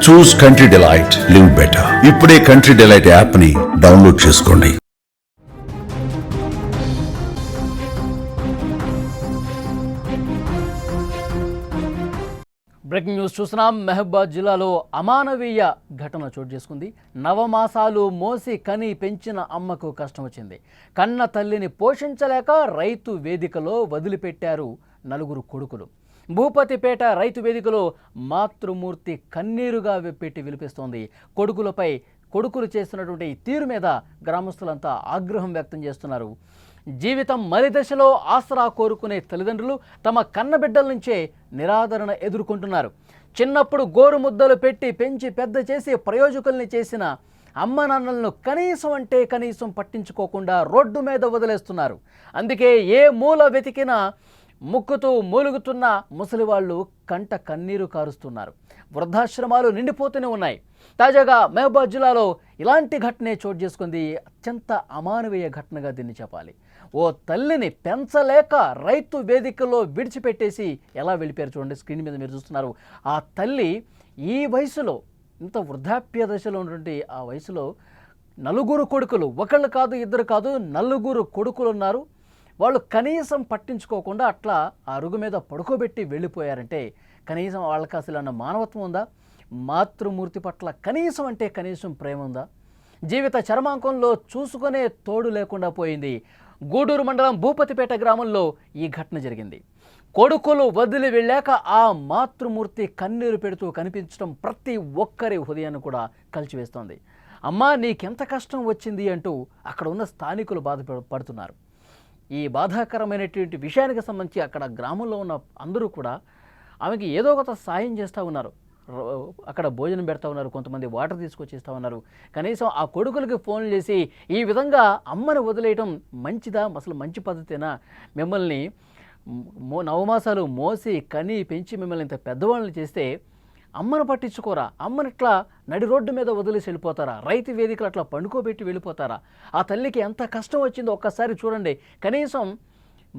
చూస్ country delight, live better. ఇప్పుడే country delight app ని download చేసుకోండి. బ్రేకింగ్ న్యూస్ చూస్తున్నాం. మహబూబాద్ జిల్లాలో అమానవీయ ఘటన చోటు చేసుకుంది. నవమాసాలు మోసి కని పెంచిన అమ్మకు కష్టం వచ్చింది. కన్న తల్లిని పోషించలేక రైతు వేదికలో వదిలిపెట్టారు నలుగురు కొడుకులు. భూపతిపేట రైతు వేదికలో మాతృమూర్తి కన్నీరుగా పెట్టి విలిపిస్తోంది. కొడుకులు చేస్తున్నటువంటి తీరు మీద గ్రామస్తులంతా ఆగ్రహం వ్యక్తం చేస్తున్నారు. జీవితం మరి దశలో ఆసరా కోరుకునే తల్లిదండ్రులు తమ కన్నబిడ్డల నుంచే నిరాదరణ ఎదుర్కొంటున్నారు. చిన్నప్పుడు గోరు ముద్దలు పెట్టి పెంచి పెద్ద చేసి ప్రయోజకుల్ని చేసిన అమ్మ నాన్నలను కనీసం పట్టించుకోకుండా రోడ్డు మీద వదిలేస్తున్నారు. అందుకే ఏ మూల వెతికినా ముక్కుతూ మూలుగుతున్న ముసలివాళ్లు కంట కన్నీరు కారుస్తున్నారు. వృద్ధాశ్రమాలు నిండిపోతూనే ఉన్నాయి. తాజాగా మహబూబాద్ జిల్లాలో ఇలాంటి ఘటనే చోటు చేసుకుంది. అత్యంత అమానవీయ ఘటనగా దీన్ని చెప్పాలి. ఓ తల్లిని పెంచలేక రైతు వేదికలో విడిచిపెట్టేసి ఎలా వెళ్ళిపోయారు చూడండి. స్క్రీన్ మీద మీరు చూస్తున్నారు. ఆ తల్లి ఈ వయసులో, ఇంత వృద్ధాప్య దశలో ఉన్నటువంటి ఆ వయసులో నలుగురు కొడుకులు, ఒకళ్ళు కాదు ఇద్దరు కాదు, నలుగురు కొడుకులు ఉన్నారు. వాళ్ళు కనీసం పట్టించుకోకుండా అట్లా ఆ అరుగు మీద పడుకోబెట్టి వెళ్ళిపోయారంటే కనీసం వాళ్ళకి అసలు అన్న మానవత్వం ఉందా? మాతృమూర్తి పట్ల కనీసం ప్రేమ ఉందా? జీవిత చరమాంకంలో చూసుకునే తోడు లేకుండా పోయింది. గూడూరు మండలం భూపతిపేట గ్రామంలో ఈ ఘటన జరిగింది. కొడుకులు వదిలి వెళ్ళాక ఆ మాతృమూర్తి కన్నీరు పెడుతూ కనిపించడం ప్రతి ఒక్కరి హృదయాన్ని కూడా కలిచివేస్తోంది. అమ్మా నీకెంత కష్టం వచ్చింది అంటూ అక్కడ ఉన్న స్థానికులు బాధపడుతున్నారు. ఈ బాధాకరమైనటువంటి విషయానికి సంబంధించి అక్కడ గ్రామంలో ఉన్న అందరూ కూడా ఆమెకి ఏదో ఒక సాయం చేస్తూ ఉన్నారు. అక్కడ భోజనం పెడతా ఉన్నారు, కొంతమంది వాటర్ తీసుకొచ్చి ఇస్తూ ఉన్నారు. కనీసం ఆ కొడుకులకి ఫోన్లు చేసి ఈ విధంగా అమ్మని వదిలేయటం మంచిదా, అసలు మంచి పద్ధతేనా? మిమ్మల్ని నవమాసాలు మోసి కని పెంచి మిమ్మల్ని ఇంత పెద్దవాళ్ళని చేస్తే అమ్మను పట్టించుకోరా? అమ్మని ఇట్లా నడి రోడ్డు మీద వదిలేసి వెళ్ళిపోతారా? రైతు వేదికలు అట్లా పండుకోబెట్టి వెళ్ళిపోతారా? ఆ తల్లికి ఎంత కష్టం వచ్చిందో ఒక్కసారి చూడండి. కనీసం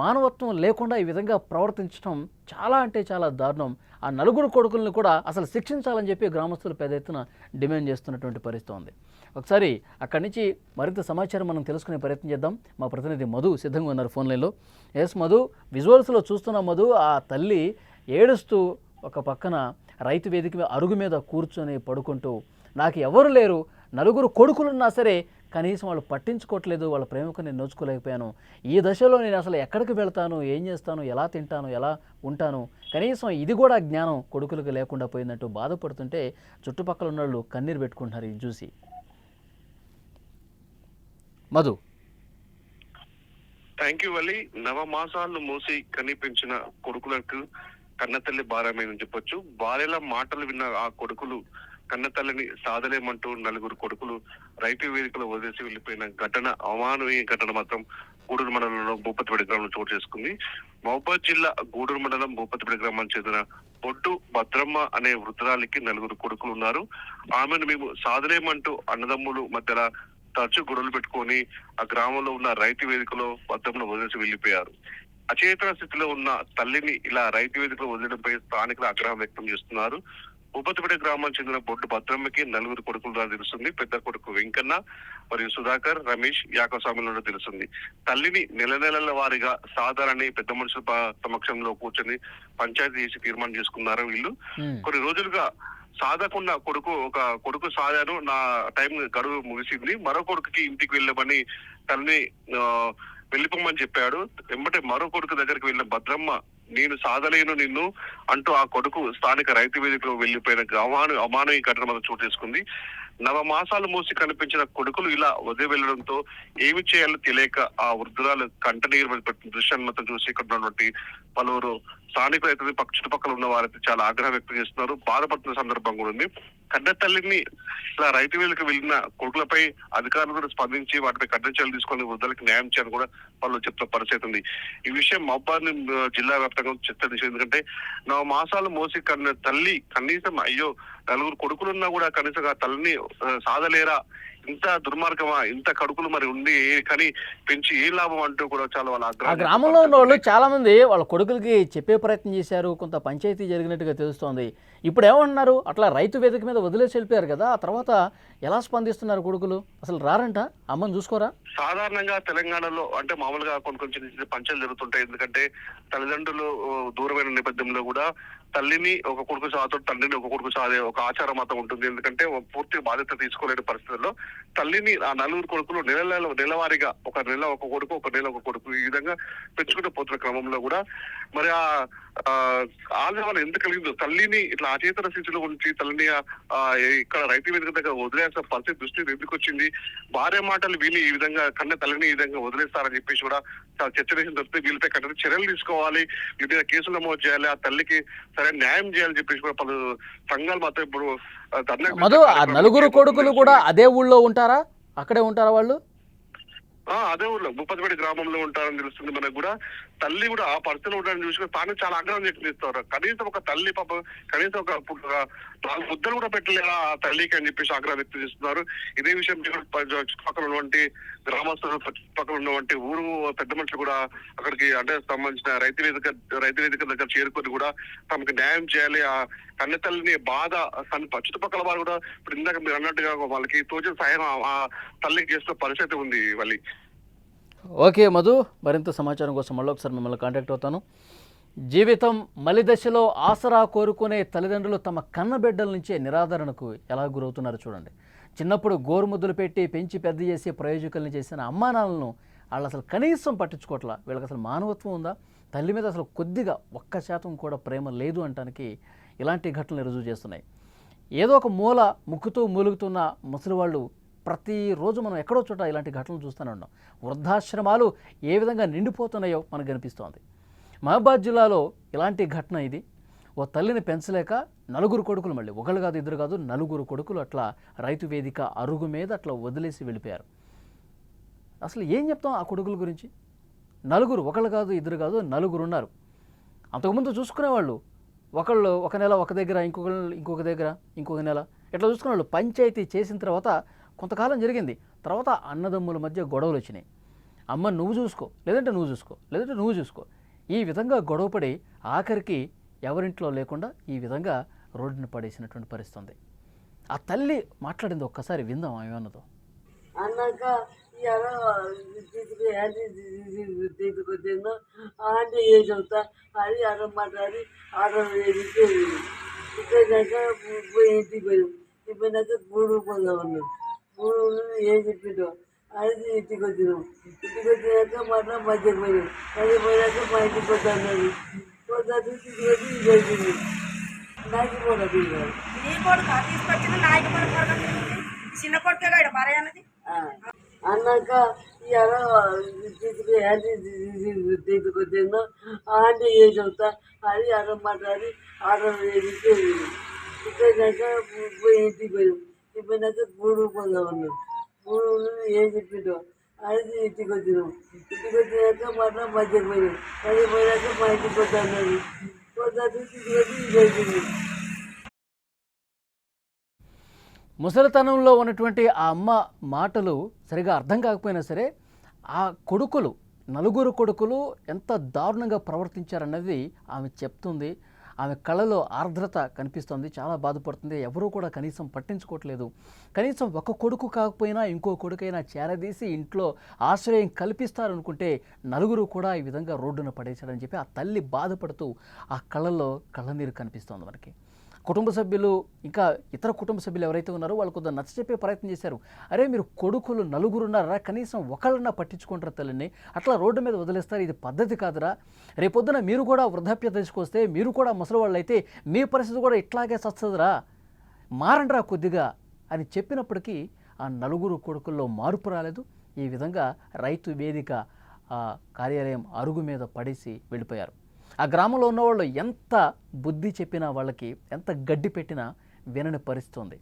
మానవత్వం లేకుండా ఈ విధంగా ప్రవర్తించడం చాలా అంటే చాలా దారుణం. ఆ నలుగురు కొడుకులను కూడా అసలు శిక్షించాలని చెప్పి గ్రామస్తులు పెద్ద ఎత్తున డిమాండ్ చేస్తున్నటువంటి పరిస్థితి ఉంది. ఒకసారి అక్కడి నుంచి మరింత సమాచారం మనం తెలుసుకునే ప్రయత్నం చేద్దాం. మా ప్రతినిధి మధు సిద్ధంగా ఉన్నారు ఫోన్ లైన్లో. ఎస్ మధు, విజువల్స్లో చూస్తున్న మధు, ఆ తల్లి ఏడుస్తూ ఒక పక్కన రైతు వేదిక అరుగు మీద కూర్చొని పడుకుంటూ నాకు ఎవరు లేరు, నలుగురు కొడుకులున్నా సరే కనీసం వాళ్ళు పట్టించుకోవట్లేదు, వాళ్ళ ప్రేమకు నేను నోచుకోలేకపోయాను. ఈ దశలో నేను అసలు ఎక్కడికి వెళ్తాను, ఏం చేస్తాను, ఎలా తింటాను, ఎలా ఉంటాను, కనీసం ఇది కూడా జ్ఞానం కొడుకులకు లేకుండా పోయిందంటూ బాధపడుతుంటే చుట్టుపక్కల ఉన్న వాళ్ళు కన్నీరు పెట్టుకుంటున్నారు ఇది చూసి. మధు. Thank you Valli. నవమాసాలను మోసి కనిపించిన కొడుకులకు కన్నతల్లి భారమేనని చెప్పొచ్చు. భార్యల మాటలు విన్న ఆ కొడుకులు కన్నతల్లిని సాధలేమంటూ నలుగురు కొడుకులు రైతు వేదికలో వదిలేసి వెళ్లిపోయిన ఘటన, అమానవీయ ఘటన మాత్రం గూడూరు మండలంలో భూపతిపేట గ్రామంలో చోటు చేసుకుంది. మహబూబాద్ జిల్లా గూడూరు మండలం భూపతిపేట గ్రామానికి చెందిన బొడ్డు భద్రమ్మ అనే వృద్ధురాలికి నలుగురు కొడుకులు ఉన్నారు. ఆమెను మేము సాధలేమంటూ అన్నదమ్ములు మధ్యలో తరచు గొడవలు పెట్టుకొని ఆ గ్రామంలో ఉన్న రైతు వేదికలో భద్రమ్మను వదిలేసి వెళ్లిపోయారు. అచేతన స్థితిలో ఉన్న తల్లిని ఇలా రైతు వేదికలో వదిలేయడంపై స్థానికులు ఆగ్రహం వ్యక్తం చేస్తున్నారు. భూపతిపేట గ్రామానికి చెందిన బొడ్డు భద్రమ్మకి నలుగురు కొడుకులుగా తెలుస్తుంది. పెద్ద కొడుకు వెంకన్న మరియు సుధాకర్, రమేష్, యాకస్వామిలో తెలుస్తుంది. తల్లిని నెలల వారీగా సాధారణ పెద్ద మనుషుల సమక్షంలో కూర్చొని పంచాయతీ చేసి తీర్మానం చేసుకున్నారు వీళ్ళు. కొన్ని రోజులుగా సాధకున్న ఒక కొడుకు సాధాను, నా టైం గడువు ముగిసింది, మరో కొడుకుకి ఇంటికి వెళ్ళమని తల్లిని వెళ్ళిపోమని చెప్పాడు. వెంబటే మరో కొడుకు దగ్గరికి వెళ్ళిన భద్రమ్మ నేను సాధలేను నిన్ను అంటూ ఆ కొడుకు స్థానిక రైతు వేదికలో వెళ్లిపోయిన అమానవీయ ఘటన మనం చోటు చేసుకుంది. నవమాసాలు మోసి కనిపించిన కొడుకులు ఇలా వదిలి వెళ్లడంతో ఏమి చేయాలో తెలియక ఆ వృద్ధురాలు కంటనీరు పెట్టిన దృశ్యాన్ని మొత్తం చూసి ఇక్కడ ఉన్నటువంటి పలువురు స్థానికులు అయితే చుట్టుపక్కల ఉన్న వారైతే చాలా ఆగ్రహం వ్యక్తం చేస్తున్నారు, బాధపడుతున్న సందర్భం కూడా ఉంది. కన్న తల్లిని ఇలా రైతు వేలకు వెళ్లిన కొడుకులపై అధికారులు కూడా స్పందించి వాటిపై కఠిన చర్యలు తీసుకొని వృద్ధులకు న్యాయం చేయాలని కూడా వాళ్ళు చెప్తున్న పరిస్థితి ఉంది. ఈ విషయం మహబూబాద్ జిల్లా వ్యాప్తంగా చర్చ. ఎందుకంటే 9 మాసాలు మోసి కన్న తల్లి కనీసం అయ్యో నలుగురు కొడుకులున్నా కూడా కనీసం ఆ తల్లిని సాధలేరా, ఇంత దుర్మార్గమా, ఇంత కడుపులు మరి ఉండి కానీ పెంచి ఏ లాభం అంటూ కూడా చాలా వాళ్ళ ఆ ఆగ్రహం గ్రామంలో ఉన్న వాళ్ళు చాలామంది వాళ్ళ కొడుకులకి చెప్పే ప్రయత్నం చేశారు, కొంత పంచాయతీ జరిగినట్టుగా తెలుస్తోంది. ఇప్పుడు ఏమంటున్నారు, అట్లా రైతు వేదిక మీద వదిలేసి వెళ్ళిపోయారు కదా, ఆ తర్వాత ఎలా స్పందిస్తున్నారు కొడుకులు? అసలు రారంట, అమ్మని చూసుకోరా? సాధారణంగా తెలంగాణలో అంటే మామూలుగా కొన్ని చిన్న చిన్న పంచాలు జరుగుతుంటాయి. ఎందుకంటే తల్లిదండ్రులు దూరమైన నేపథ్యంలో కూడా తల్లిని ఒక కొడుకు సాగుతాడు, తండ్రిని ఒక కొడుకు సాగే ఒక ఆచారం మాత్రం ఉంటుంది. ఎందుకంటే పూర్తి బాధ్యత తీసుకోలేని పరిస్థితుల్లో తల్లిని ఆ నలుగురు కొడుకులు నెలవారీగా ఒక నెల ఒక కొడుకు, ఒక నెల ఒక కొడుకు, ఈ విధంగా పెంచుకుంటూ పోతున్న క్రమంలో కూడా మరి ఆ ఆందోళన ఎందుకు కలిగిందో, తల్లిని ఇట్లా అచేతన స్థితిలో ఉంచి తల్లిని ఇక్కడ రైతు వేదిక దగ్గర వదిలేసిన పరిస్థితి దృష్టి ఎందుకు వచ్చింది, భార్య మాటలు విని ఈ విధంగా కన్న తల్లిని ఈ విధంగా వదిలేస్తారని చెప్పేసి కూడా చాలా చర్చ వేసిన తప్పితే వీళ్ళపై కఠిన చర్యలు తీసుకోవాలి, వీళ్ళ మీద కేసులు నమోదు చేయాలి, ఆ తల్లికి సరైన న్యాయం చేయాలని చెప్పేసి కూడా పలు సంఘాలు మాత్రం ఇప్పుడు మధు, ఆ నలుగురు కొడుకులు కూడా అదే ఊళ్ళో ఉంటారా, అక్కడే ఉంటారా వాళ్ళు? అదే ఊర్లో భూపతిపేట గ్రామంలో ఉంటారని తెలుస్తుంది మనకు కూడా. తల్లి కూడా ఆ పరిస్థితిలో ఉండడానికి చూసుకుని తాను చాలా ఆగ్రహం వ్యక్తం. కనీసం ఒక తల్లి పాప కనీసం ఒక 4 ముద్దలు కూడా పెట్టలేరా ఆ తల్లికి అని చెప్పేసి ఆగ్రహం వ్యక్తం చేస్తున్నారు. ఇదే విషయం చుట్టుపక్కల ఉన్నటువంటి గ్రామస్తులు, చుట్టుపక్కల ఉన్నటువంటి ఊరు పెద్ద మనుషులు కూడా అక్కడికి అంటే సంబంధించిన రైతు వేదిక దగ్గర చేరుకొని కూడా తమకు న్యాయం చేయాలి, ఆ కన్నె తల్లిని బాధ చుట్టుపక్కల వారు కూడా ఇప్పుడు ఇందాక మీరు అన్నట్టుగా వాళ్ళకి తోచిన సాయం ఆ తల్లికి చేస్తున్న పరిస్థితి ఉంది వాళ్ళకి. ఓకే మధు, మరింత సమాచారం కోసం మళ్ళీ ఒకసారి మిమ్మల్ని కాంటాక్ట్ అవుతాను. జీవితం మలిదశలో ఆసరా కోరుకునే తల్లిదండ్రులు తమ కన్నబిడ్డల నుంచే నిరాదరణకు ఎలా గురవుతున్నారో చూడండి. చిన్నప్పుడు గోరుముద్దులు పెట్టి పెంచి పెద్ద చేసి ప్రయోజకుల్ని చేసిన అమ్మానాలను వాళ్ళు అసలు కనీసం పట్టించుకోవట్లా. వీళ్ళకి అసలు మానవత్వం ఉందా? తల్లి మీద అసలు కొద్దిగా 1% కూడా ప్రేమ లేదు అంటానికి ఇలాంటి ఘటనలు రుజువు చేస్తున్నాయి. ఏదో ఒక మూల ముక్కుతూ మూలుగుతున్న ముసలివాళ్ళు ప్రతిరోజు మనం ఎక్కడో చోట ఇలాంటి ఘటనలు చూస్తూనే ఉన్నాం. వృద్ధాశ్రమాలు ఏ విధంగా నిండిపోతున్నాయో మనకు కనిపిస్తోంది. మహబాద్ జిల్లాలో ఇలాంటి ఘటన ఇది. ఓ తల్లిని పెంచలేక 4 కొడుకులు, మళ్ళీ ఒకళ్ళు కాదు ఇద్దరు కాదు 4 కొడుకులు అట్లా రైతు వేదిక అరుగు మీద అట్లా వదిలేసి వెళ్ళిపోయారు. అసలు ఏం చెప్తాం ఆ కొడుకుల గురించి? 4, ఒకళ్ళు కాదు ఇద్దరు కాదు 4 ఉన్నారు. అంతకుముందు చూసుకునేవాళ్ళు ఒకళ్ళు ఒక నెల ఒక దగ్గర, ఇంకొక దగ్గర ఇంకొక నెల ఇట్లా చూసుకునేవాళ్ళు. పంచాయతీ చేసిన తర్వాత కొంతకాలం జరిగింది. తర్వాత అన్నదమ్ముల మధ్య గొడవలు వచ్చినాయి. అమ్మ నువ్వు చూసుకో, లేదంటే నువ్వు చూసుకో, లేదంటే నువ్వు చూసుకో, ఈ విధంగా గొడవపడి ఆఖరికి ఎవరింట్లో లేకుండా ఈ విధంగా రోడ్డున పడేసినటువంటి పరిస్థితి ఉంది. ఆ తల్లి మాట్లాడింది ఒక్కసారి విందాం ఏమన్నదో. అన్నాక తీసుకొచ్చిందో ఆంటీ ఏ చెబుతా అది అరం మాట్లాడి ఆర్డర్ వేదికి ఇక్కడాక పోయి ఇంటికి పోయాం. పోయినాక గూడు పోదాం ఉన్నాం. గూడు ఏం చెప్పిండో అది ఇంటికి వచ్చినాం. ఇంటికి వచ్చినాక మళ్ళీ మధ్యకి పోయినాం. మధ్య పోయినాక మా ఇంటికి వద్దన్నది. వద్దా తీసుకొచ్చి ఇది అయిపోయింది. నాకు కూడా తీసుకున్నాను. నీ కొడుకు తీసుకొచ్చిన నాయకు చిన్న కొడుకే కాడ భార్య అన్నది అన్నాక తీసుకొచ్చిందో ఆంటీ ఏ చెబుతా అది అరం మాట్లాడి ఆర్డర్ వేదికి ఇక్కడాక పోయి ఇంటికి పోయాం. పోయినాక గూడు పోదాం ఉన్నాం. గూడు ఏం చెప్పిండో అది ఇంటికి వచ్చినాం. ఇంటికి వచ్చినాక మళ్ళీ మధ్యకి పోయినాం. మధ్య పోయినాక మా ఇంటికి వద్దన్నది. వద్దా తీసుకొచ్చి ఇది అయిపోయింది. ముసలితనంలో ఉన్నటువంటి ఆ అమ్మ మాటలు సరిగా అర్థం కాకపోయినా సరే ఆ కొడుకులు 4 కొడుకులు ఎంత దారుణంగా ప్రవర్తించారన్నది ఆమె చెప్తుంది. ఆమె కళ్ళలో ఆర్ద్రత కనిపిస్తుంది, చాలా బాధపడుతుంది. ఎవరూ కూడా కనీసం పట్టించుకోవట్లేదు. కనీసం ఒక కొడుకు కాకపోయినా ఇంకో కొడుకైనా చేరదీసి ఇంట్లో ఆశ్రయం కల్పిస్తారనుకుంటే 4 కూడా ఈ విధంగా రోడ్డున పడేశారని చెప్పి ఆ తల్లి బాధపడుతూ ఆ కళ్ళల్లో కళ్ళనీరు కనిపిస్తోంది మనకి. కుటుంబ సభ్యులు ఇంకా ఇతర కుటుంబ సభ్యులు ఎవరైతే ఉన్నారో వాళ్ళు కొద్దిగా నచ్చచెప్పే ప్రయత్నం చేశారు. అరే మీరు కొడుకులు 4 ఉన్నారా, కనీసం ఒకళ్ళన్నా పట్టించుకుంటారు తల్లిని, అట్లా రోడ్డు మీద వదిలేస్తారు, ఇది పద్ధతి కాదురా, రేపొద్దున మీరు కూడా వృద్ధాప్య దశకొస్తే మీరు కూడా ముసలివాళ్ళు అయితే మీ పరిస్థితి కూడా ఇట్లాగే సస్తదిరా, మారండ్రా కొద్దిగా అని చెప్పినప్పటికీ ఆ 4 కొడుకుల్లో మార్పు రాలేదు. ఈ విధంగా రైతు వేదిక కార్యాలయం అరుగు మీద పడేసి వెళ్ళిపోయారు. ఆ గ్రామంలో ఉన్నవాళ్ళు ఎంత బుద్ధి చెప్పినా వాళ్ళకి ఎంత గడ్డి పెట్టినా వినని పరిస్థితి ఉంది.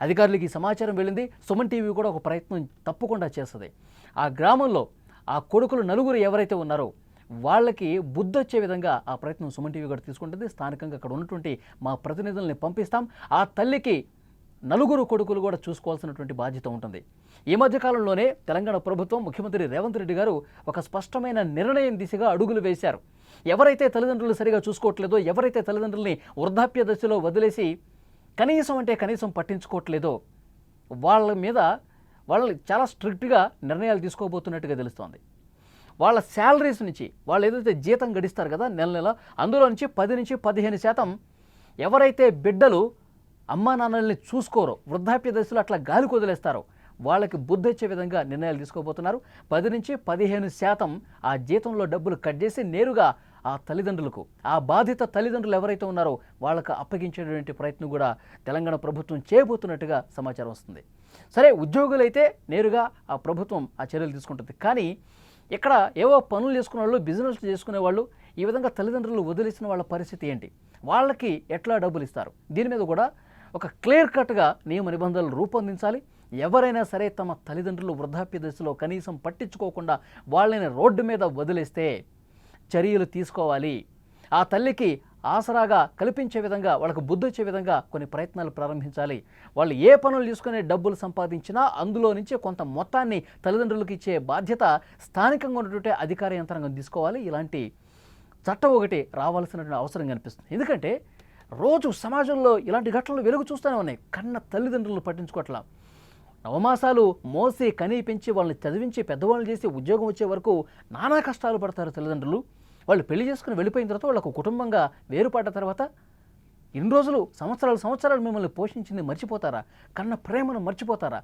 అధికారులకి సమాచారం వెళ్ళింది. సుమన్ టీవీ కూడా ఒక ప్రయత్నం తప్పకుండా చేస్తుంది. ఆ గ్రామంలో ఆ కొడుకులు 4 ఎవరైతే ఉన్నారో వాళ్ళకి బుద్ధి వచ్చే విధంగా ఆ ప్రయత్నం సుమన్ టీవీ కూడా తీసుకుంటుంది. స్థానికంగా అక్కడ ఉన్నటువంటి మా ప్రతినిధుల్ని పంపిస్తాం. ఆ తల్లికి నలుగురు కొడుకులు కూడా చూసుకోవాల్సినటువంటి బాధ్యత ఉంటుంది. ఈ మధ్య కాలంలోనే తెలంగాణ ప్రభుత్వం ముఖ్యమంత్రి రేవంత్ రెడ్డి గారు ఒక స్పష్టమైన నిర్ణయం దిశగా అడుగులు వేశారు. ఎవరైతే తల్లిదండ్రులు సరిగా చూసుకోవట్లేదో, ఎవరైతే తల్లిదండ్రుల్ని వృద్ధాప్య దశలో వదిలేసి కనీసం పట్టించుకోవట్లేదో వాళ్ళని చాలా స్ట్రిక్ట్గా నిర్ణయాలు తీసుకోబోతున్నట్టుగా తెలుస్తోంది. వాళ్ళ శాలరీస్ నుంచి వాళ్ళు ఏదైతే జీతం గడిస్తారు కదా నెల నెల, అందులో నుంచి 10 నుంచి 15% ఎవరైతే బిడ్డలు అమ్మా నాన్నల్ని చూసుకోరో, వృద్ధాప్య దశలో అట్లా గాలికి వదిలేస్తారో వాళ్ళకి బుద్ధి వచ్చే విధంగా నిర్ణయాలు తీసుకోబోతున్నారు. 10 నుంచి 15% ఆ జీతంలో డబ్బులు కట్ చేసి నేరుగా ఆ తల్లిదండ్రులకు, ఆ బాధిత తల్లిదండ్రులు ఎవరైతే ఉన్నారో వాళ్ళకు అప్పగించేటువంటి ప్రయత్నం కూడా తెలంగాణ ప్రభుత్వం చేయబోతున్నట్టుగా సమాచారం వస్తుంది. సరే, ఉద్యోగులైతే నేరుగా ఆ ప్రభుత్వం ఆ చర్యలు తీసుకుంటుంది. కానీ ఇక్కడ ఏవో పనులు చేసుకునే వాళ్ళు, బిజినెస్ చేసుకునే వాళ్ళు, ఈ విధంగా తల్లిదండ్రులు వదిలేసిన వాళ్ళ పరిస్థితి ఏంటి, వాళ్ళకి ఎట్లా డబ్బులు ఇస్తారు, దీని మీద కూడా ఒక క్లియర్ కట్గా నియమ నిబంధనలు రూపొందించాలి. ఎవరైనా సరే తమ తల్లిదండ్రులు వృద్ధాప్య దశలో కనీసం పట్టించుకోకుండా వాళ్ళని రోడ్డు మీద వదిలేస్తే చర్యలు తీసుకోవాలి. ఆ తల్లికి ఆసరాగా కల్పించే విధంగా, వాళ్ళకు బుద్ధి వచ్చే విధంగా కొన్ని ప్రయత్నాలు ప్రారంభించాలి. వాళ్ళు ఏ పనులు తీసుకునే డబ్బులు సంపాదించినా అందులో నుంచి కొంత మొత్తాన్ని తల్లిదండ్రులకు ఇచ్చే బాధ్యత స్థానికంగా ఉన్నటువంటి అధికార యంత్రాంగం తీసుకోవాలి. ఇలాంటి చట్టం ఒకటి రావాల్సినటువంటి అవసరం కనిపిస్తుంది. ఎందుకంటే రోజు సమాజంలో ఇలాంటి ఘటనలు వెలుగు చూస్తూనే ఉన్నాయి. కన్న తల్లిదండ్రులు పట్టించుకోవట్లా, నవమాసాలు మోసి కనీ పెంచి వాళ్ళని చదివించి పెద్దవాళ్ళు చేసి ఉద్యోగం వచ్చే వరకు నానా కష్టాలు పడతారు తల్లిదండ్రులు. వాళ్ళు పెళ్లి చేసుకుని వెళ్ళిపోయిన తర్వాత వాళ్ళకు కుటుంబంగా వేరుపడ్డ తర్వాత ఇన్ని రోజులు సంవత్సరాలు మిమ్మల్ని పోషించింది మర్చిపోతారా? కన్న ప్రేమను మర్చిపోతారా?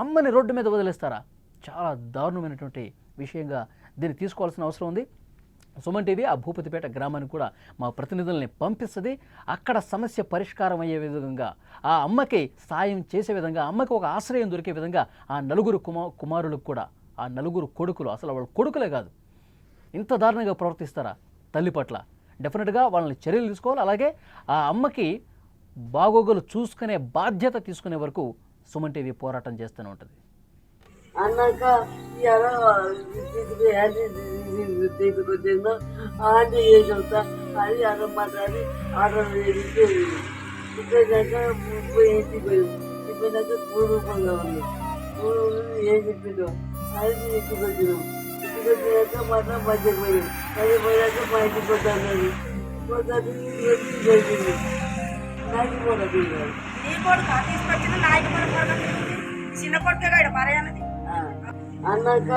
అమ్మని రోడ్డు మీద వదిలేస్తారా? చాలా దారుణమైనటువంటి విషయంగా దీన్ని తీసుకోవాల్సిన అవసరం ఉంది. సుమన్ టీవీ ఆ భూపతిపేట గ్రామానికి కూడా మా ప్రతినిధుల్ని పంపిస్తుంది. అక్కడ సమస్య పరిష్కారం అయ్యే విధంగా, ఆ అమ్మకి సాయం చేసే విధంగా, అమ్మకి ఒక ఆశ్రయం దొరికే విధంగా ఆ నలుగురు కుమారులకు కూడా, ఆ నలుగురు కొడుకులు, అసలు వాళ్ళ కొడుకులే కాదు, ఇంత దారుణంగా ప్రవర్తిస్తారా తల్లి పట్ల? డెఫినెట్గా వాళ్ళని చర్యలు తీసుకోవాలి. అలాగే ఆ అమ్మకి బాగోగులు చూసుకునే బాధ్యత తీసుకునే వరకు సుమన్ టీవీ పోరాటం చేస్తూనే ఉంటుంది. అన్నాక ఇలా తీసుకొచ్చిందో ఆంటీ ఏం చెప్తా అది అన్నం మాట్లాడి ఆర్డర్ వేడికి ఇక్కడాక పోయి ఇంటికి పోయాం. ఇప్పుడాక 3 రూపాయలు ఉంది. 3 ఏం చెప్పిందో అది ఇంటికి వచ్చినాం. ఇంటికి వచ్చినాక మాత్రం మధ్యకి పోయాం. మధ్య పోయాక మా ఇంటికి పోతాను జరిగింది. నాకు కూడా నీ కొడుకు తీసుకొచ్చిన నాయకు మన కొడుకు చిన్న కొడుకే కాడ భార్య అన్నది అన్నాక